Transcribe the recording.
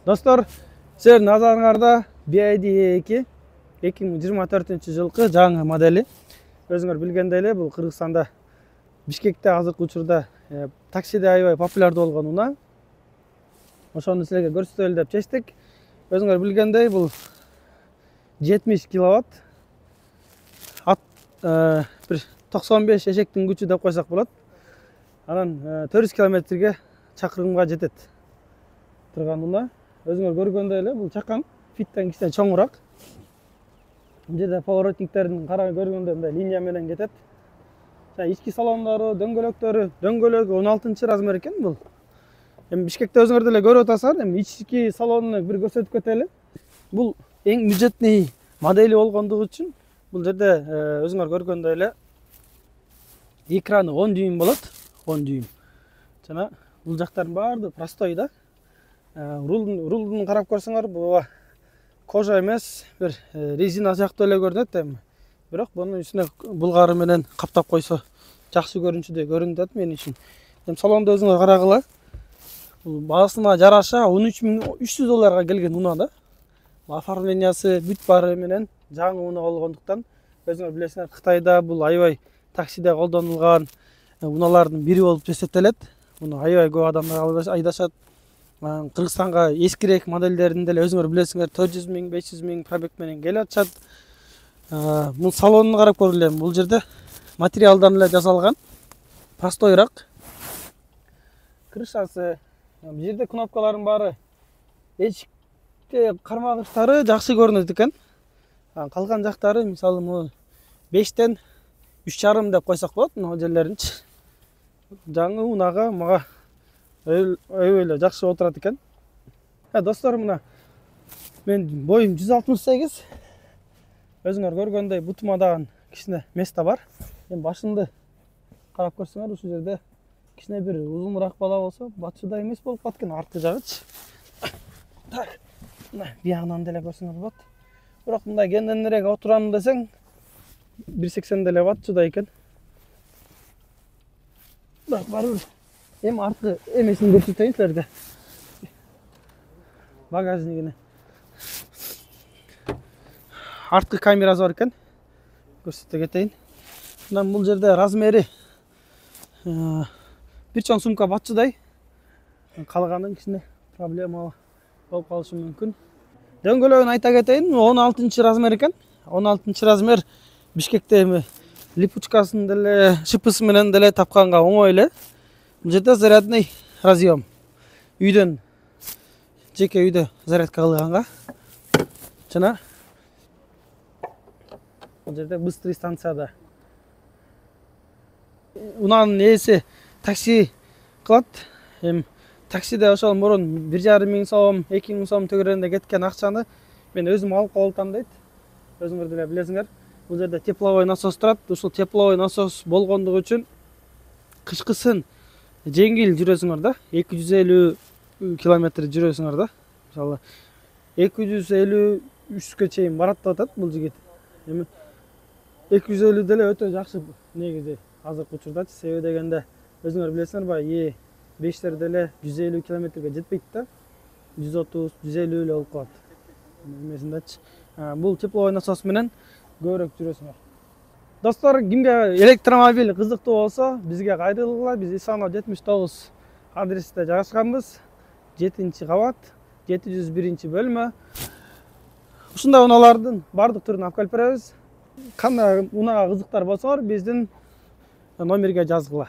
Достор, сіздердің назарыңарда BYD 2024 жылғы жаңы модели. Өзіңер білгендей эле, бұл Кыргызстанда Бишкекте азыркы учурда таксиде аябай популярдуу болгон унаа. Ошону силерге көрсөтөлү деп чечтик. Өзүңөр билгендей, бұл 70 киловатт. Бир 95 эшектин күчү деп койсок болот. Анан 400 километрге чакырымга жетет. Турган унаа. Өзүңөр көргөндөй эле, бул чакан фиттен кичине чоңураак. Бул жерде поворотниктердин караа көргөндөй мындай линия менен кетет. Ички салондору, дөңгөлөктөрү, дөңгөлөгү 16 размер экен бул. Эми Бишкекте өзүңөр деле көрүп атасыздар, эми ички салонуну бир көрсөтүп кетели. Бул эң бюджетный модели болгондугу үчүн бул жерде өзүңөр көргөндөй эле экраны 10 дюйм болот, 10 дюйм. Жана бул жактардын баардыгы простой да. Рулдун карап көрсөңөр, бул кожа эмес, бир резина сыяктуу эле көрүнөт эми. Бирок мунун үстүнө булгары менен каптап койсо жакшы көрүнчүдөй көрүнөт мен үчүн. Эми салонду өзүңөр карагыла. Бул баасына жараша $13.300 келген унаа да. Оформлениясы бүт баары менен жаңы унаа болгондуктан өзүңөр билесиңер, Кытайда бул аябай таксиде колдонулган унаалардын бири болуп эсептелет. Муну аябай көп адамдар айдашат. Кыргызстанга эскирээк модельдерин деле өзүңөр билесиңер, 400 000, 500 000 пробег менен келип атышат. Бул салонун карап көрүлө. Бул жерде материалдан эле жасалган, простойраак. Крышасы, бул жерде кнопкалардын баары эчикте кармагычтары жакшы көрүнөт экен. Калган жактары, мисалы, муну 5тен 3,5 деп койсок болот, мына жерлеринчи. Жаңы унаага мага öyle жақсы отырат екен. Достор, мына мен бойым 168. Өзүңөр көргөндөй бутума дагы кичине место бар. Эми башымды карап көрсөңөр, ушул жерде кичине бир узунураак бала болсо, батчыда эмес болуп калат экен арткы жагычы. Так, мына биягынан деле көрсөңөр болот. Бирок мындай кенденирээк отурам десең, 180 деле батчыда экен. Бирок барыбыр эми арткы эмесин көрсөтөйүн силерге. Багажнигине. Арткы камерасы бар экен. Көрсөтө кетейин. Мындан бул жерде размери бир чоң сумка батчыдай. Калганын кичине проблема болуп калышы мүмкүн. Дөңгөлөгүн айта кетейин, 16 размер экен. 16 размер Бишкекте эми липучкасын деле, шипысы менен деле тапканга оңой эле. Бул жерде зарядный разъем. Үйдөн, жеке үйдө зарядка кылганга. Жана бул жерде быстрый станцияда. Унаанын ээси такси кылат. Эми таксиде ошол мурун 1,5 сом, 2 сом төгөрөндө кеткен акчаны мен өзүм алып калдым дейт. Өзүңөр деле билесиңер. Бул жерде тепловой насос турат. Ушул тепловой насос болгондугу үчүн кышкысын жеңил жүрөсүңөр да, 250 километр жүрөсүңөр да. Мисалы 253ке чейин барат деп атат бул жигит. Эми 250 деле өтө жакшы негизи азыркы учурда. Себеби дегенде өзүңөр билесиңер бай, 5тер деле 150 километрге жетпейт да. 130, 150 эле болуп калат. Эмесиндечи. Бул тепловой насос менен көбүрөөк жүрөсүңөр. Достор, кимге электромобиль кызыктуу болсо, бизге кайрылгыла. Биз Исанов 79 адресте жайгашканбыз. 7-кабат, 701 бөлмө. Ушундай унаалардын бардык түрүн алып келип беребиз. Кандай унаага кызыктар болсоңор, биздин номерге жазгыла.